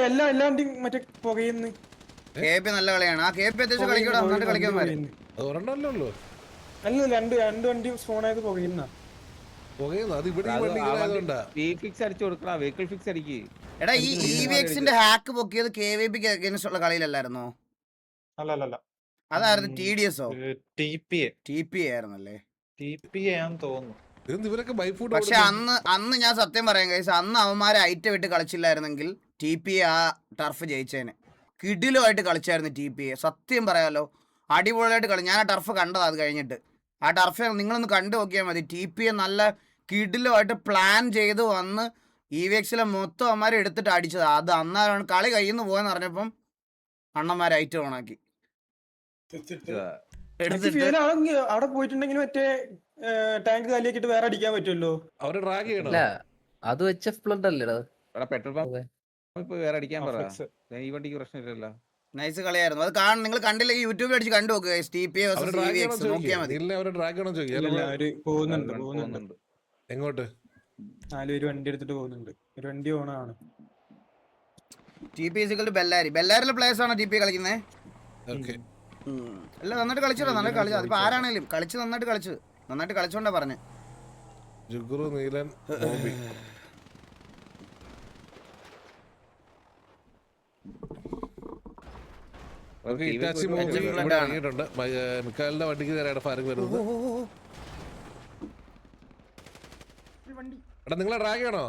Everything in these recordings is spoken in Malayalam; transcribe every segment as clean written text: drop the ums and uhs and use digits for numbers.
എല്ലാ വണ്ടിയും മറ്റേ പുകയുന്നു. KP നല്ല കളിയാണ്. ആ KP അത്യാവശ്യം കളിക്കൂടാ, നന്നായിട്ട് കളിക്കാൻ പറ്റും. അത് ഒരെണ്ണല്ലേ ഉള്ളൂ. അല്ല രണ്ട് വണ്ടി സ്പോൺ ആയത് പുകയുന്ന. അത് ഇവിടെ ഈ വണ്ടി ആയതുകൊണ്ടാ. വെഹിക്കിൾ ഫിക്സ് അടിക്ക്. എടാ ഈ EVXന്റെ ഹാക്ക് പൊക്കിയത് KVBക്ക് അഗൈൻസ്റ്റ് ഉള്ള കളിയിലല്ലായിരുന്നോ? അല്ല അതായിരുന്നു TDSO. TPA ആയിരുന്നല്ലേ? ആണെന്ന് തോന്നുന്നു. ഇവരൊക്കെ ബൈഫുഡ്. പക്ഷെ അന്ന് ഞാൻ സത്യം പറയാം ഗൈസ്, അന്ന് അവന്മാരെ ഐറ്റം വിട്ട് കളിച്ചില്ലായിരുന്നെങ്കിൽ TPA ആ ടർഫ് ജയിച്ചേനെ. കിടിലുമായിട്ട് കളിച്ചായിരുന്നു TPA, സത്യം പറയാലോ. അടിപൊളിയായിട്ട് കളി. ഞാൻ ആ ടർഫ് കണ്ടതാ. അത് കഴിഞ്ഞിട്ട് ആ ടർഫ് നിങ്ങളൊന്ന് കണ്ടു നോക്കിയാൽ മതി. TPA നല്ല കിടിലുമായിട്ട് പ്ലാൻ ചെയ്ത് വന്ന് EVXലെ മൊത്തം അവന്മാരെ എടുത്തിട്ട് അടിച്ചത്. അത് അന്നാലാണ് കളി കയ്യിൽ നിന്ന് പോയെന്ന് പറഞ്ഞപ്പം അണ്ണന്മാർ ഐറ്റം ഓണാക്കി എടുത്തിട്ട്. അവിടെ പോയിട്ടുണ്ടെങ്കിൽ മറ്റേ ടാങ്ക് കാലിയാക്കിട്ട് വേറെ അടിക്കാൻ പറ്റുമല്ലോ. അവരെ ഡ്രാഗ് ചെയ്യണം. അത് HF ബ്ലഡ് അല്ലേടാ. പെട്രോൾ പമ്പ് വേറെ അടിക്കാൻ പറ. ഈ വണ്ടിക്ക് പ്രശ്നമില്ലല്ലോ. നൈസ് കളിയായിരുന്നു. അത് നിങ്ങൾ കണ്ടില്ലെങ്കിൽ യൂട്യൂബിൽ അടിച്ച് കണ്ടു നോക്കുക. TPA versus EVX നോക്കിയാൽ മതി. പോകുന്നുണ്ട്. എങ്ങോട്ട്? 4 പേര് വണ്ടി എടുത്തിട്ട് പോകുന്നുണ്ട്. ഒരു വണ്ടി ഓണാണ്. ബെല്ലാരിലെ പ്ലേയേഴ്സ് ആണോ TPA കളിക്കുന്നത്? അല്ല, നന്നായിട്ട് കളിച്ചോ. നന്നായിട്ട് കളിച്ചു. അതിപ്പോ ആരാണേലും കളിച്ച് നന്നായിട്ട് കളിച്ചോണ്ടാ പറഞ്ഞേ. ജുഗുറു, നീലൻ, ബോബി. മിക്കാലിന്റെ വണ്ടിക്ക് നേരെ ഫയറിംഗ് വരുന്നത്. എടാ നിങ്ങളെ ഡ്രാഗ് ചെയ്യണോ?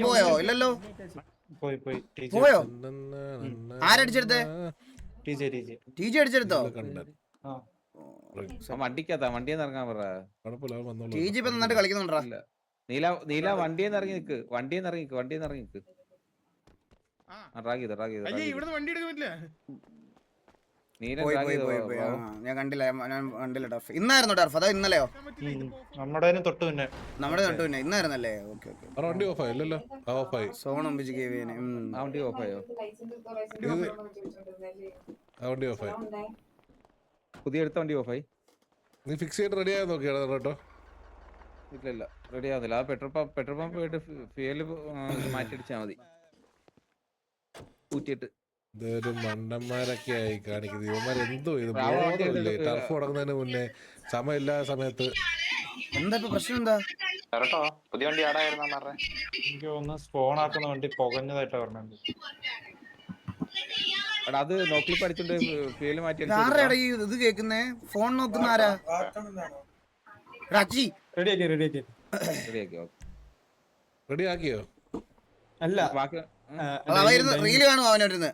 പോയോ? ഇല്ലല്ലോ. പോയോ? ആരടിച്ചെടുത്തേ? TJ അടിച്ചെടുത്തോ? വണ്ടിക്കകത്താ, വണ്ടിയെന്ന് ഇറങ്ങാൻ പറ. TJ ഇപ്പൊ നന്നായിട്ട് കളിക്കുന്നുണ്ടാ? നീല വണ്ടിയെന്ന് ഇറങ്ങി നിക്ക്. ഞാൻ കണ്ടില്ല ടർഫ്. ഇന്നായിരുന്നു ടർഫ് അതോ ഇന്നലെയോ? നമ്മുടെ തൊട്ട് പിന്നെ ഇന്നായിരുന്നല്ലേ? ഓക്കെ. വണ്ടി ഓഫായി അല്ലല്ലോ? സോണം കേവിന് വണ്ടി ഓഫായോ? വണ്ടി ഓഫായി. പുതിയ എടുത്ത വണ്ടി ഓഫായി. നീ ഫിക്സ് ചെയ്തിട്ട് റെഡി ആയാൽ നോക്കിയാണോ കേട്ടോ? ഇല്ല റെഡി ആവുന്നില്ല. ആ പെട്രോൾ പമ്പ് പോയിട്ട് ഫ്യൂല് മാറ്റിയടിച്ചാ മതി. ഊറ്റിയിട്ട് ഇതൊരു മണ്ടന്മാരൊക്കെ ആയി കാണിക്കുന്നത്. ഇവന്മാരെന്തോ ഇത് ബോധമില്ലേ? ടർഫ് തുടങ്ങുന്നതിന് മുന്നേ സമയമില്ലാത്ത സമയത്ത് എന്താ പ്രശ്നം? എന്താ പുതിയ വണ്ടി എനിക്ക് തോന്നുന്നു സ്പോൺ ആക്കുന്ന വണ്ടി പുകഞ്ഞതായിട്ടാ പറഞ്ഞത്. അത് നോക്കി പഠിച്ചോണ്ട് ഫ്യൂല് മാറ്റി ഇത് കേക്കുന്നേ. ഫോൺ നോക്കുന്ന ആരാ? റെഡിയാക്കിയോ? അല്ല റീല് കാണും അവനോരുന്ന്.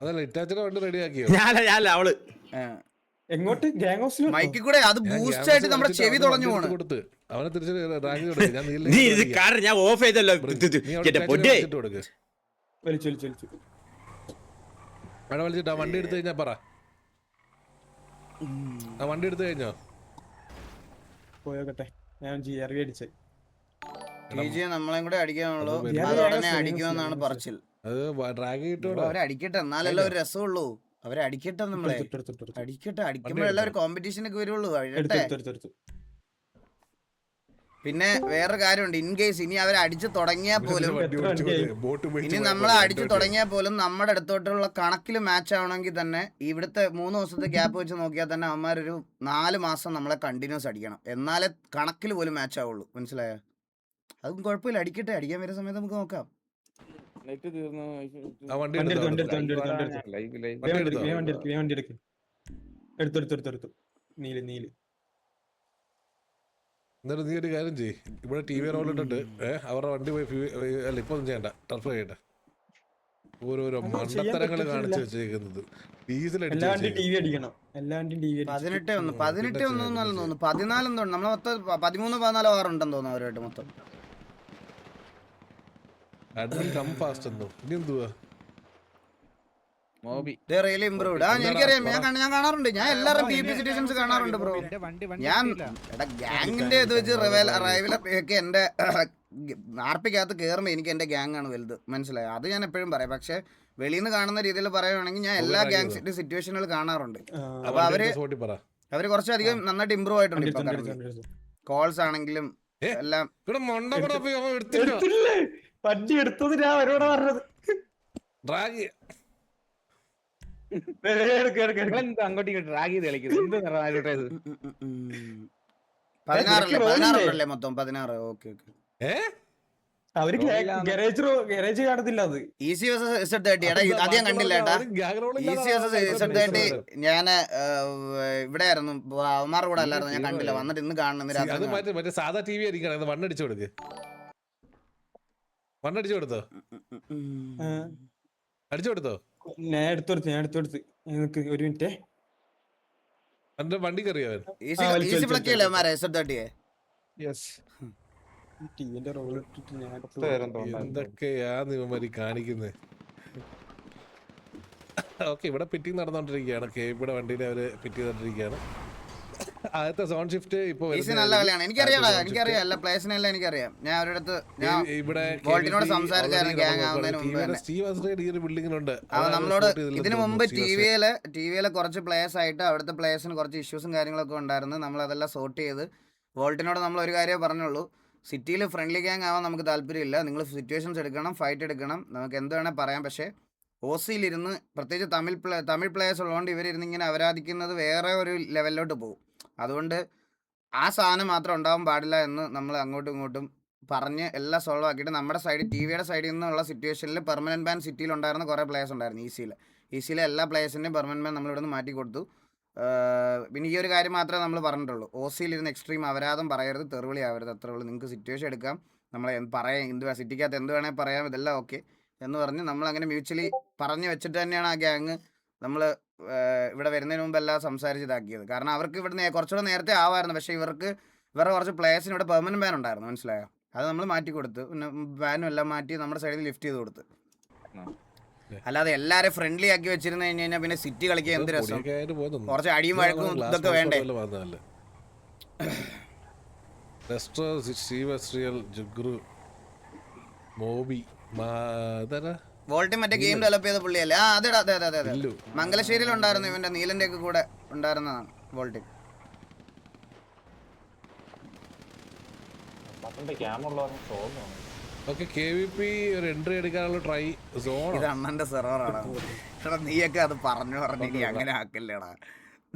അതല്ല, ഇറ്റാച്ചിന്റെ വണ്ടി റെഡിയാക്കിയോ? അവള് എങ്ങോട്ട്? ഗ്യാങ് ഹൗസിൽ മൈക്കിൽ കൂടെ അത് ബൂസ്റ്റ് ആയിട്ട് നമ്മുടെ ചെവി തുളഞ്ഞു പോണ്. കൊടുത്ത് അവനെ തിരിച്ച് ഡ്രാഗ് ഞാൻ ഓഫ് ചെയ്തല്ലോ. വലിച്ചിട്ട് ആ വണ്ടി എടുത്തു കഴിഞ്ഞാ പറ. ആ വണ്ടി എടുത്തു കഴിഞ്ഞോ? പോയോട്ടെ. ഞാൻ GRV അടിച്ചേ. നമ്മളെയും കൂടെ അടിക്കാനുള്ളൂ. അടിക്കുമെന്നാണ് പറച്ചിൽ. അവരടിക്കട്ടെ, എന്നാലല്ലേ ഒരു രസമുള്ളൂ. അവരടിക്കട്ടെ, നമ്മളെ അടിക്കട്ടെ. അടിക്കുമ്പോഴല്ല ഒരു കോമ്പറ്റീഷനൊക്കെ വരുള്ളൂ. പിന്നെ വേറൊരു കാര്യമുണ്ട്. ഇൻ കേസ് ഇനി അവരെ അടിച്ചു തുടങ്ങിയാൽ പോലും നമ്മുടെ അടുത്തോട്ടുള്ള കണക്കിൽ മാച്ച് ആവണമെങ്കിൽ തന്നെ ഇവിടുത്തെ 3 ദിവസത്തെ ഗ്യാപ്പ് വെച്ച് നോക്കിയാൽ തന്നെ അവന്മാരൊരു 4 മാസം നമ്മളെ കണ്ടിന്യൂസ് അടിക്കണം. എന്നാലേ കണക്കിൽ പോലും മാച്ച് ആവുള്ളൂ. മനസ്സിലായോ? അതും കുഴപ്പമില്ല. അടിക്കട്ടെ. അടിക്കാൻ വരുന്ന സമയത്ത് നമുക്ക് നോക്കാം. എന്നിട്ട് നീ ഒരു കാര്യം ചെയ്യ്. ഇവിടെ TV റോളിട്ടിട്ട് അവരുടെ വണ്ടി പോയി അല്ല ഇപ്പൊ ഒന്നും ചെയ്യണ്ട. ടർഫ് ചെയ്യട്ടെ. ഓരോരോ മണ്ടത്തരങ്ങൾ കാണിച്ചു വെച്ചേക്കുന്നത്. 18 തോന്നുന്നു. 14 എന്തോ നമ്മളെ മൊത്തം 13 14 ആറുണ്ടെന്ന് തോന്നുന്നു അവരായിട്ട് മൊത്തം. ഇനി എന്തുവാ? എനിക്കറിയാം. ഞാൻ കാണാറുണ്ട്. ഞാൻ എല്ലാവരും PvP സിറ്റുവേഷൻസ് കാണാറുണ്ട് ബ്രോ. ഞാൻ ഗ്യാങ്ങിന്റെ ഇത് വെച്ച് റൈവലൊക്കെ എന്റെ RPക്കകത്ത് കയറുമ്പോൾ എനിക്ക് എന്റെ ഗ്യാങ് ആണ് വലുത്. മനസ്സിലായോ? അത് ഞാൻ എപ്പോഴും പറയാം. പക്ഷെ വെളിയിൽ നിന്ന് കാണുന്ന രീതിയിൽ പറയുവാണെങ്കിൽ ഞാൻ എല്ലാ ഗ്യാങ് സിറ്റുവേഷനുകൾ കാണാറുണ്ട്. അപ്പൊ അവര് കുറച്ചധികം നന്നായിട്ട് ഇമ്പ്രൂവ് ആയിട്ടുണ്ട്. കോൾസ് ആണെങ്കിലും എല്ലാം ഇവിടെ മൊണ്ട കൂടെ പോയി അവൻ എടുത്തില്ല എടുത്തില്ലേ വണ്ടി എടുത്തത് ഞാൻ അവരോട് പറഞ്ഞത് ഡ്രാഗ് നിങ്ങളെന്താ അങ്ങോട്ടും ഇങ്ങോട്ട് ഡ്രാഗ് ചെയ്ത് കളിക്കുന്നത് എന്ത് ഇത് 16 മൊത്തം 16. Okay okay. അവര് ഗാരേജ് കാണത്തില്ല അത്. ഈസി വേഴ്സസ് Z30 എടാ അത് ഞാൻ കണ്ടില്ല ഏട്ടാ. ഈസി വേഴ്സസ് Z30 ഞാൻ ഇവിടെ ആയിരുന്നു അവന്മാരുടെ കൂടെ അല്ലായിരുന്നു, ഞാൻ കണ്ടില്ല. വന്നിട്ട് ഇന്ന് കാണുന്നു അത് മറ്റേ സാധാ ടി വി ആയിരിക്കണം. വണ്ണടിച്ചു കൊടുക്ക്. വണ്ണടിച്ചു കൊടുത്തോ? അടിച്ചു കൊടുത്തോ? ഞാൻ എടുത്തു എനിക്ക് ഒരു മിനിറ്റ്. എന്റെ വണ്ടി കയറിയവൻ ഈസി പ്ലക്കിയല്ലേ അവന്മാരെ Z30? ടീവിന്റെ റോൾ ഇട്ടിട്ട് ഞാൻ എന്തൊക്കെയാ നിവന്മാരി കാണിക്കുന്നത്. ഓക്കെ, ഇവിടെ ഫിറ്റിംഗ് നടന്നുകൊണ്ടിരിക്കുകയാണ്. ഇവിടെ വണ്ടിയുടെ അവര് ഫിറ്റ് ചെയ്തോണ്ടിരിക്കുകയാണ്. ആദ്യത്തെ സോൺ ഷിഫ്റ്റ് ഇപ്പൊ നല്ല കളിയാണ്. എനിക്കറിയാം എല്ലാ പ്ലേസിനെല്ലാം എനിക്കറിയാം. ഞാൻ അവരുടെ അടുത്ത് ഇവിടെ വോൾട്ടിനോട് സംസാരിച്ചായിരുന്നു ഗ്യാങ് ആവുന്നതിന് മുമ്പ് ബിൽഡിങ്ങിലുണ്ട്. നമ്മളോട് ഇതിനു മുമ്പ് ടിവിയിലെ കുറച്ച് പ്ലേയേഴ്സ് ആയിട്ട് അവിടുത്തെ പ്ലേയേഴ്സിന് കുറച്ച് ഇഷ്യൂസും കാര്യങ്ങളൊക്കെ ഉണ്ടായിരുന്നു. നമ്മൾ അതെല്ലാം സോർട്ട് ചെയ്ത് വോൾട്ടിനോട് നമ്മൾ ഒരു കാര്യമേ പറഞ്ഞുള്ളൂ, സിറ്റിയിൽ ഫ്രണ്ട്ലി ഗ്യാങ് ആവാൻ നമുക്ക് താല്പര്യമില്ല. നിങ്ങൾ സിറ്റുവേഷൻസ് എടുക്കണം, ഫൈറ്റ് എടുക്കണം, നമുക്ക് എന്ത് വേണേൽ പറയാം. പക്ഷേ ഓസിയിലിരുന്ന് പ്രത്യേകിച്ച് തമിഴ് പ്ലേയേഴ്സ് ഉള്ളതുകൊണ്ട് ഇവരിരുന്ന് ഇങ്ങനെ അവരാധിക്കുന്നത് വേറെ ഒരു ലെവലിലോട്ട് പോകും. അതുകൊണ്ട് ആ സാധനം മാത്രം ഉണ്ടാവാൻ പാടില്ല എന്ന് നമ്മൾ അങ്ങോട്ടും ഇങ്ങോട്ടും പറഞ്ഞ് എല്ലാം സോൾവ് ആക്കിയിട്ട് നമ്മുടെ സൈഡിൽ ടിവിയുടെ സൈഡിൽ നിന്നുള്ള സിറ്റുവേഷനിൽ പെർമനൻറ്റ് ബാൻ സിറ്റിയിൽ ഉണ്ടായിരുന്ന കുറേ പ്ലേയേഴ്സ് ഉണ്ടായിരുന്നു. ഈസിയിലെ എല്ലാ പ്ലേയേഴ്സിൻ്റെയും പെർമനൻറ്റ് ബാൻ നമ്മളിവിടെ നിന്ന് മാറ്റി കൊടുത്തു. പിന്നെ ഈ ഒരു കാര്യം മാത്രമേ നമ്മൾ പറഞ്ഞിട്ടുള്ളൂ, ഓസിയിലിരുന്ന് എക്സ്ട്രീം അപരാധം പറയരുത്, തെറിവിളി ആവരുത്, അത്രേ ഉള്ളൂ. നിങ്ങൾക്ക് സിറ്റുവേഷൻ എടുക്കാം, നമ്മളെ പറയാം, സിറ്റിക്കകത്ത് എന്ത് വേണേൽ പറയാം, ഇതെല്ലാം ഓക്കെ എന്ന് പറഞ്ഞ് നമ്മളങ്ങനെ മ്യൂച്വലി പറഞ്ഞു വെച്ചിട്ട് തന്നെയാണ് ആ ഗ്യാങ് നമ്മൾ ഇവിടെ വരുന്നതിന് മുമ്പ് എല്ലാം സംസാരിച്ചിതാക്കിയത്. കാരണം അവർക്ക് ഇവിടെ കുറച്ചുകൂടെ നേരത്തെ ആവായിരുന്നു, പക്ഷേ ഇവരുടെ കുറച്ച് പ്ലേയേഴ്സിന് ഇവിടെ പെർമനൻറ്റ് ബാൻ ഉണ്ടായിരുന്നു, മനസ്സിലായോ? അത് നമ്മൾ മാറ്റി കൊടുത്ത്, പിന്നെ ബാനും എല്ലാം മാറ്റി നമ്മുടെ സൈഡിൽ ലിഫ്റ്റ് ചെയ്ത് കൊടുത്ത്. അല്ലാതെ എല്ലാരും ഫ്രണ്ട്ലി ആക്കി വെച്ചിരുന്നു കഴിഞ്ഞാൽ പിന്നെ സിറ്റി കളിക്കാൻ എന്ത് രസം. കുറച്ച് അടിയും വഴക്കും ഇതൊക്കെ വേണ്ടേ. വോൾട്ടി മറ്റേ ഗെയിം ഡെവലപ്പ് ചെയ്ത പുള്ളിയല്ലേ? അതെ അതെ അതെ അതെ. മംഗലശ്ശേരിയിൽ ഉണ്ടായിരുന്നു, ഇവന്റെ നീലന്റെ ഒക്കെ കൂടെ ഉണ്ടായിരുന്നതാണ് വോൾട്ടി. ഓക്കെ, KVP ഒരു എൻട്രി എടുക്കാനുള്ള ട്രൈ സോൺ. ഇത് അണ്ണന്റെ സെർവറാണ്. എടാ നീയൊക്കെ അത് പറഞ്ഞു ഇനി അങ്ങനെ ആക്കില്ലടാ,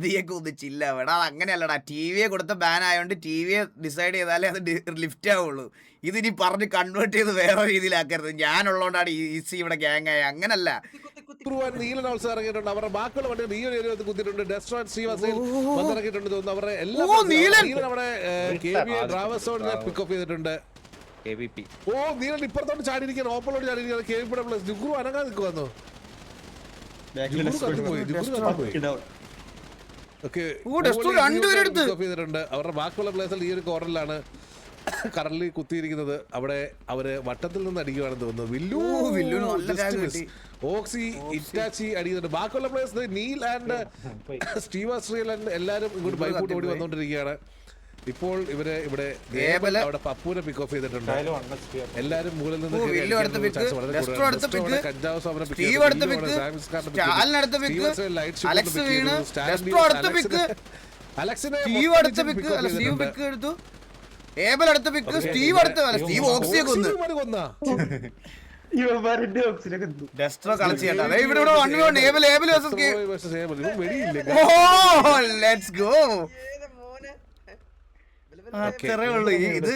നീയൊക്കെ ഒന്നിച്ചില്ല എടാ. അത് അങ്ങനെയല്ലടാ, ടിവിയെ കൊടുത്ത ബാൻ ആയതുകൊണ്ട് ടിവിയെ ഡിസൈഡ് ചെയ്താലേ അത് ലിഫ്റ്റ് ആവുള്ളൂ. ഇതിനി പറഞ്ഞ് കൺവേർട്ട് ചെയ്ത് വേറെ രീതിയിലാക്കരുത്. ഞാനുള്ളതുകൊണ്ടാണ് ഈസി ഇവിടെ ഗ്യാങ് ആയ, അങ്ങനല്ല. നീലൻ ഓൾസോ ഇറങ്ങിയിട്ടുണ്ട്. അവരുടെ ബാക്കിയുള്ള വണ്ടി നീല കുത്തിയിട്ടുണ്ട്. ഡെസ്ട്രോൺ ശ്രീവാസിൽ വന്നിറങ്ങിയിട്ടുണ്ട് തോന്നുന്നു. അവരുടെ എല്ലാ അവിടെ പിക്ക് ഓഫ് ചെയ്തിട്ടുണ്ട്. ഓ, നീലൻ ഇപ്പുറത്തോട്ട് ചാടിയിരിക്കുകയാണ്, ഓപ്പണിലോട്ട് ചാടിയിരിക്കുകയാണ്. KVP പ്ലസ് ജുഗ്രു അനങ്ങാൻ നിൽക്കുവന്നു. അവരുടെ ബാക്കിയുള്ള പ്ലേസിൽ ഈ ഒരു കോർണറിലാണ് കറന്റ് കുത്തിയിരിക്കുന്നത്. അവിടെ അവര് വട്ടത്തിൽ നിന്ന് അടിക്കുകയാണെന്ന് തോന്നുന്നു. ഓക്സി ഇറ്റാച്ചി അടിക്കുന്നുണ്ട്. ബാക്കിയുള്ള പ്ലേസ് നീൽ ആൻഡ് സ്റ്റീവ് ശ്രീൽ എല്ലാരും ഇങ്ങോട്ട് ബൈക്കോട്ട് ഓടി വന്നോണ്ടിരിക്കുകയാണ്. ഇപ്പോൾ ഇവരെ ഇവിടെ പപ്പൂനെ പിക്ക് ഓഫ് ചെയ്തിട്ടുണ്ട്. എല്ലാരും മുകളിൽ നിന്ന് കഞ്ചാവ് അലക്സിനെ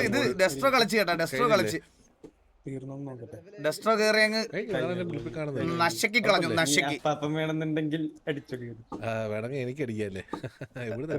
ഇത് ഡെസ്ട്രോ കളിച്ച് കേട്ടാ, ഡെസ്ട്രോ കളിച്ച് ഡെസ്ട്രോ കയറി അങ്ങ് നശക്കി കളഞ്ഞു. നശക്കി വേണമെന്നുണ്ടെങ്കിൽ അടിച്ചു വേണമെങ്കിൽ എനിക്ക് അടിക്കാല്ലേ. ഇവിടെ